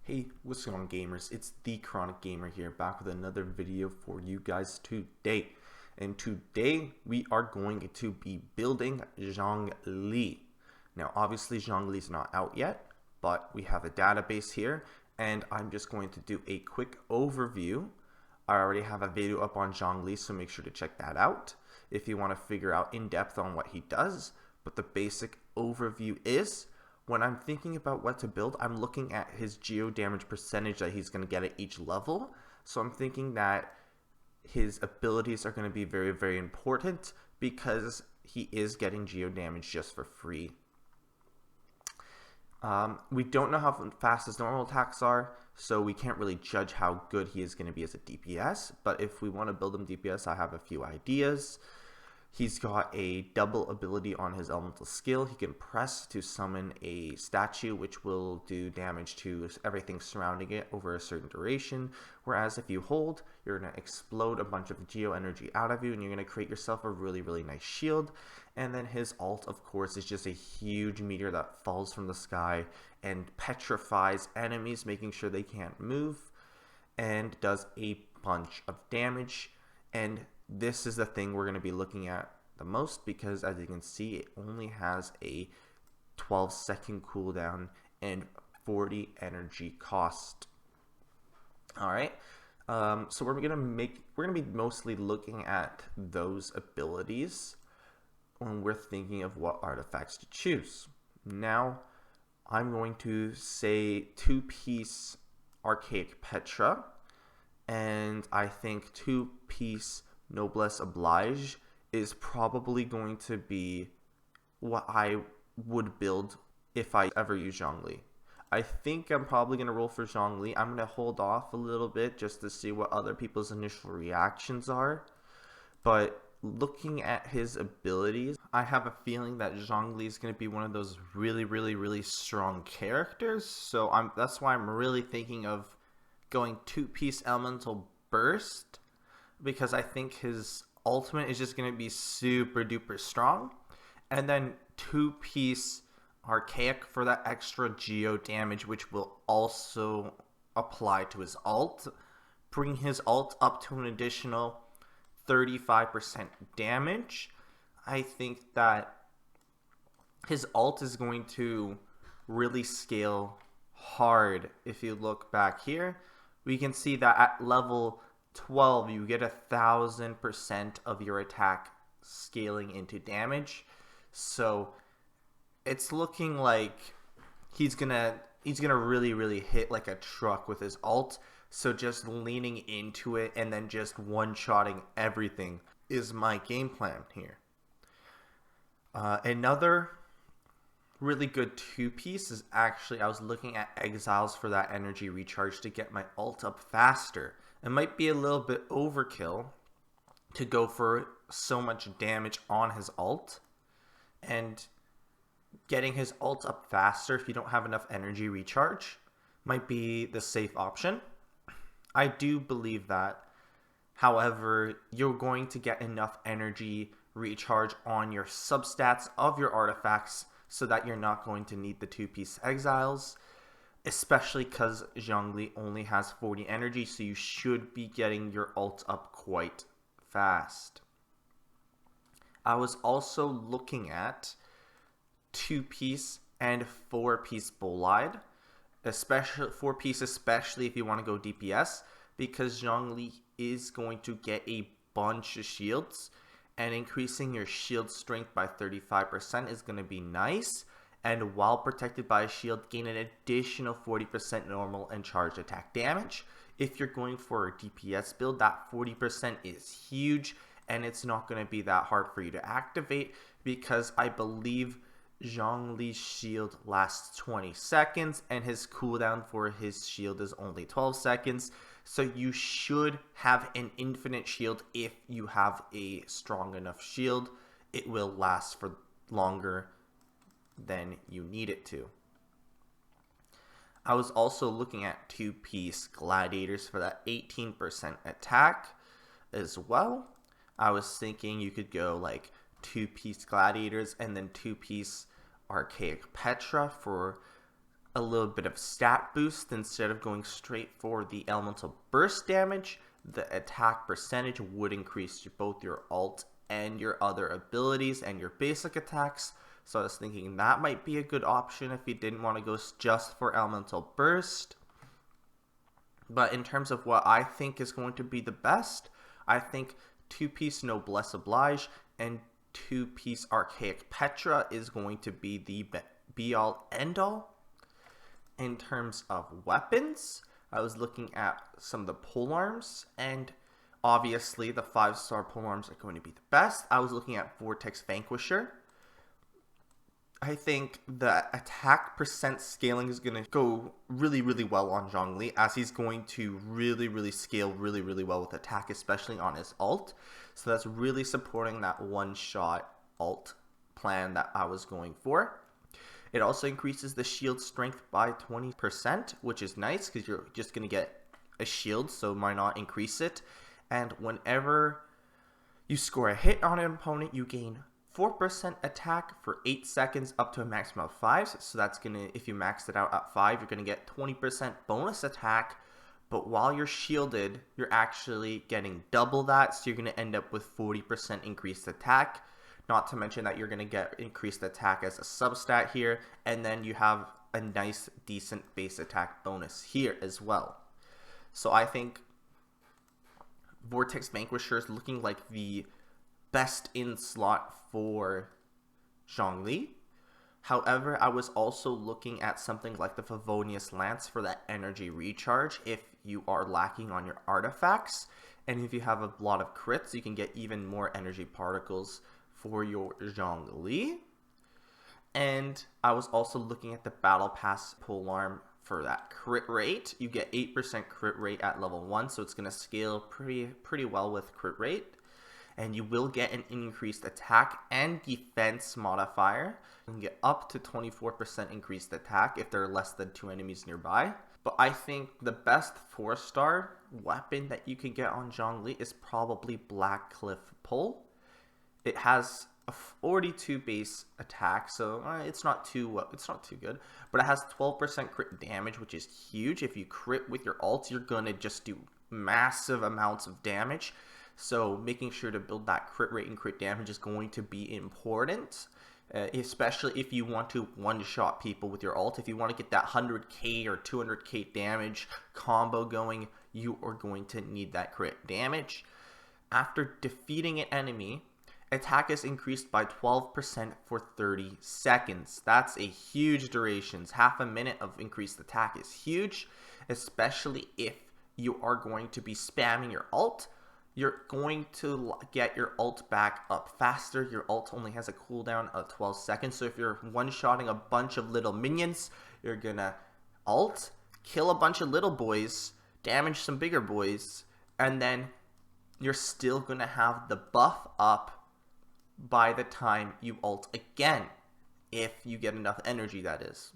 Hey, what's going on, gamers? It's the Chronic Gamer here, back with another video for you guys today. And today we are going to be building Zhongli. Now, obviously Zhongli is not out yet, but we have a database here, and I'm just going to do a quick overview. I already have a video up on Zhongli, so make sure to check that out if you want to figure out in depth on what he does. But the basic overview is, when I'm thinking about what to build, I'm looking at his geo damage percentage that he's going to get at each level. So I'm thinking that his abilities are going to be very, very important because he is getting geo damage just for free. We don't know how fast his normal attacks are, so we can't really judge how good he is going to be as a DPS. But if we want to build him DPS, I have a few ideas. He's got a double ability on his elemental skill. He can press to summon a statue, which will do damage to everything surrounding it over a certain duration. Whereas if you hold, you're going to explode a bunch of geo energy out of you, and you're going to create yourself a really, really nice shield. And then his ult, of course, is just a huge meteor that falls from the sky and petrifies enemies, making sure they can't move, and does a bunch of damage. And this is the thing we're going to be looking at the most because, as you can see, it only has a 12-second cooldown and 40 energy cost. All right, so we're gonna be mostly looking at those abilities when we're thinking of what artifacts to choose. Now, I'm going to say 2-piece Archaic Petra, and I think 2-piece Noblesse Oblige is probably going to be what I would build if I ever use Zhongli. I think I'm probably going to roll for Zhongli. I'm going to hold off a little bit just to see what other people's initial reactions are. But looking at his abilities, I have a feeling that Zhongli is going to be one of those really, really, really strong characters. So that's why I'm really thinking of going 2-piece Elemental Burst, because I think his ultimate is just going to be super duper strong. And then 2-piece Archaic for that extra geo damage, which will also apply to his ult, bring his ult up to an additional 35% damage. I think that his ult is going to really scale hard. If you look back here, we can see that at level 12, you get 1,000% of your attack scaling into damage. So it's looking like he's gonna really, really hit like a truck with his ult. So just leaning into it and then just one-shotting everything is my game plan here. Another really good 2-piece is actually, I was looking at Exiles for that energy recharge to get my ult up faster. It might be a little bit overkill to go for so much damage on his ult, and getting his ult up faster if you don't have enough energy recharge might be the safe option. I do believe that. However, you're going to get enough energy recharge on your substats of your artifacts so that you're not going to need the 2-piece Exiles, especially because Zhongli only has 40 energy, so you should be getting your ult up quite fast. I was also looking at 2-piece and 4-piece Bolide, especially 4-piece, especially if you want to go DPS, because Zhongli is going to get a bunch of shields, and increasing your shield strength by 35% is going to be nice. And while protected by a shield, gain an additional 40% normal and charged attack damage. If you're going for a DPS build, that 40% is huge, and it's not going to be that hard for you to activate, because I believe Zhongli's shield lasts 20 seconds, and his cooldown for his shield is only 12 seconds. So you should have an infinite shield if you have a strong enough shield. It will last for longer than you need it to. I was also looking at 2-piece Gladiators for that 18% attack as well. I was thinking you could go like 2-piece Gladiators and then 2-piece Archaic Petra for a little bit of stat boost. Instead of going straight for the elemental burst damage, the attack percentage would increase both your ult and your other abilities and your basic attacks. So I was thinking that might be a good option if you didn't want to go just for elemental burst. But in terms of what I think is going to be the best, I think 2-piece Noblesse Oblige and 2-piece Archaic Petra is going to be the be-all, end-all. In terms of weapons, I was looking at some of the polearms, and obviously the 5-star polearms are going to be the best. I was looking at Vortex Vanquisher. I think the attack percent scaling is going to go really, really well on Zhongli, as he's going to really, really scale really, really well with attack, especially on his ult. So that's really supporting that one-shot ult plan that I was going for. It also increases the shield strength by 20%, which is nice because you're just going to get a shield, so why not increase it? And whenever you score a hit on an opponent, you gain 4% attack for 8 seconds up to a maximum of 5. So that's going to, if you max it out at 5, you're going to get 20% bonus attack. But while you're shielded, you're actually getting double that. So you're going to end up with 40% increased attack. Not to mention that you're going to get increased attack as a substat here. And then you have a nice, decent base attack bonus here as well. So I think Vortex Vanquisher is looking like the best in slot for Zhongli. However, I was also looking at something like the Favonius Lance for that energy recharge if you are lacking on your artifacts. And if you have a lot of crits, you can get even more energy particles for your Zhongli. And I was also looking at the Battle Pass polearm for that crit rate. You get 8% crit rate at level 1, so it's going to scale pretty well with crit rate. And you will get an increased attack and defense modifier. You can get up to 24% increased attack if there are less than 2 enemies nearby. But I think the best 4-star weapon that you can get on Zhongli is probably Black Cliff Pull. It has a 42 base attack, so it's not too good. But it has 12% crit damage, which is huge. If you crit with your ult, you're gonna just do massive amounts of damage. So making sure to build that crit rate and crit damage is going to be important, especially if you want to one-shot people with your ult. If you want to get that 100k or 200k damage combo going, you are going to need that crit damage. After defeating an enemy, attack is increased by 12% for 30 seconds. That's a huge duration. Half a minute of increased attack is huge, especially if you are going to be spamming your ult. You're going to get your ult back up faster. Your ult only has a cooldown of 12 seconds. So if you're one-shotting a bunch of little minions, you're going to ult, kill a bunch of little boys, damage some bigger boys, and then you're still going to have the buff up by the time you ult again, if you get enough energy, that is.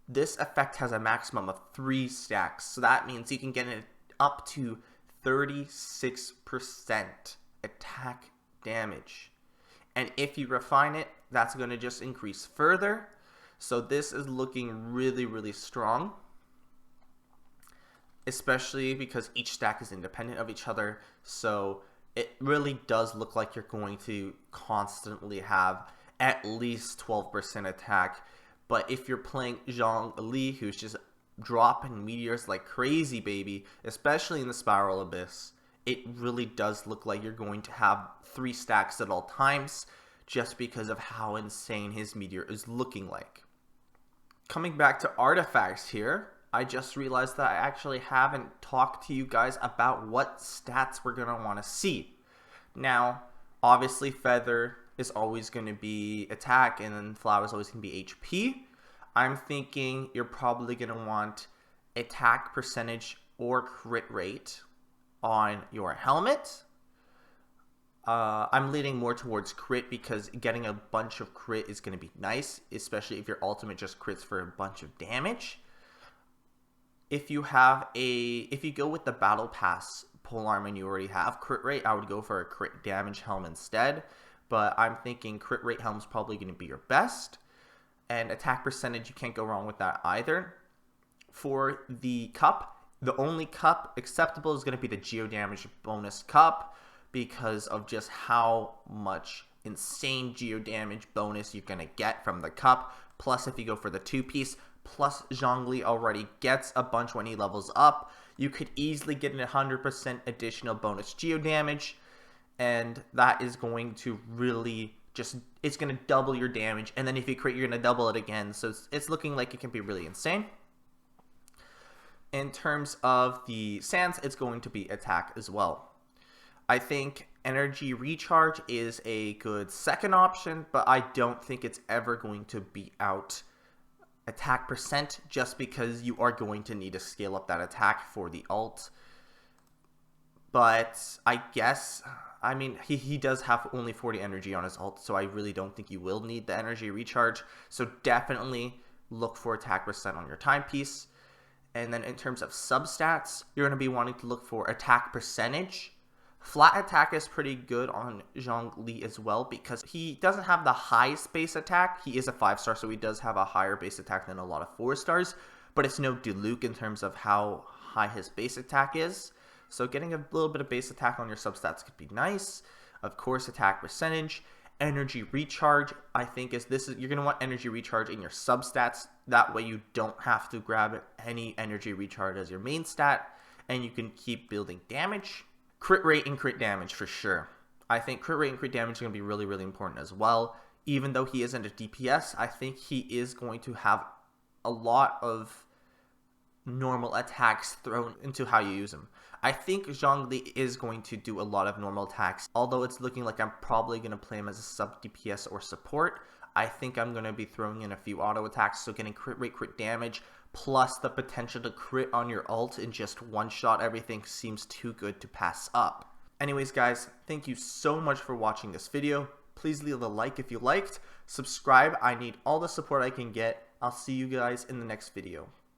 This effect has a maximum of 3 stacks, so that means you can get it up to 36% attack damage. And if you refine it, that's going to just increase further. So this is looking really, really strong, especially because each stack is independent of each other. So it really does look like you're going to constantly have at least 12% attack. But if you're playing Zhongli, who's just dropping meteors like crazy, baby, especially in the Spiral Abyss, it really does look like you're going to have 3 stacks at all times, just because of how insane his meteor is looking like. Coming back to artifacts here, I just realized that I actually haven't talked to you guys about what stats we're going to want to see. Now, obviously Feather is always going to be attack, and then Flower is always going to be HP. I'm thinking you're probably going to want attack percentage or crit rate on your helmet. I'm leaning more towards crit because getting a bunch of crit is going to be nice, especially if your ultimate just crits for a bunch of damage. If you go with the Battle Pass polearm and you already have crit rate, I would go for a crit damage helm instead. But I'm thinking crit rate helm is probably going to be your best. and attack percentage, you can't go wrong with that either. For the cup, the only cup acceptable is going to be the geo damage bonus cup because of just how much insane geo damage bonus you're going to get from the cup. Plus, if you go for the 2-piece, plus Zhongli already gets a bunch when he levels up, you could easily get an 100% additional bonus geo damage, and that is going to really just, it's going to double your damage, and then if you crit, you're going to double it again, so it's looking like it can be really insane. In terms of the sands, it's going to be attack as well. I think energy recharge is a good second option, but I don't think it's ever going to beat out attack percent just because you are going to need to scale up that attack for the ult. But I guess, I mean, he does have only 40 energy on his ult, so I really don't think you will need the energy recharge. So definitely look for attack percent on your timepiece. And then in terms of substats, you're going to be wanting to look for attack percentage. Flat attack is pretty good on Zhongli as well because he doesn't have the highest base attack. He is a 5-star, so he does have a higher base attack than a lot of 4-stars, but it's no Diluc in terms of how high his base attack is. So getting a little bit of base attack on your substats could be nice. Of course, attack percentage. Energy recharge, I think you're going to want energy recharge in your substats. That way you don't have to grab any energy recharge as your main stat, and you can keep building damage. Crit rate and crit damage for sure. I think crit rate and crit damage is going to be really, really important as well. Even though he isn't a DPS, I think he is going to have a lot of normal attacks thrown into how you use him. I think Zhongli is going to do a lot of normal attacks, although it's looking like I'm probably going to play him as a sub DPS or support. I think I'm going to be throwing in a few auto attacks, so getting crit rate, crit damage, plus the potential to crit on your ult and just one-shot everything seems too good to pass up. Anyways guys, thank you so much for watching this video. Please leave a like if you liked. Subscribe, I need all the support I can get. I'll see you guys in the next video.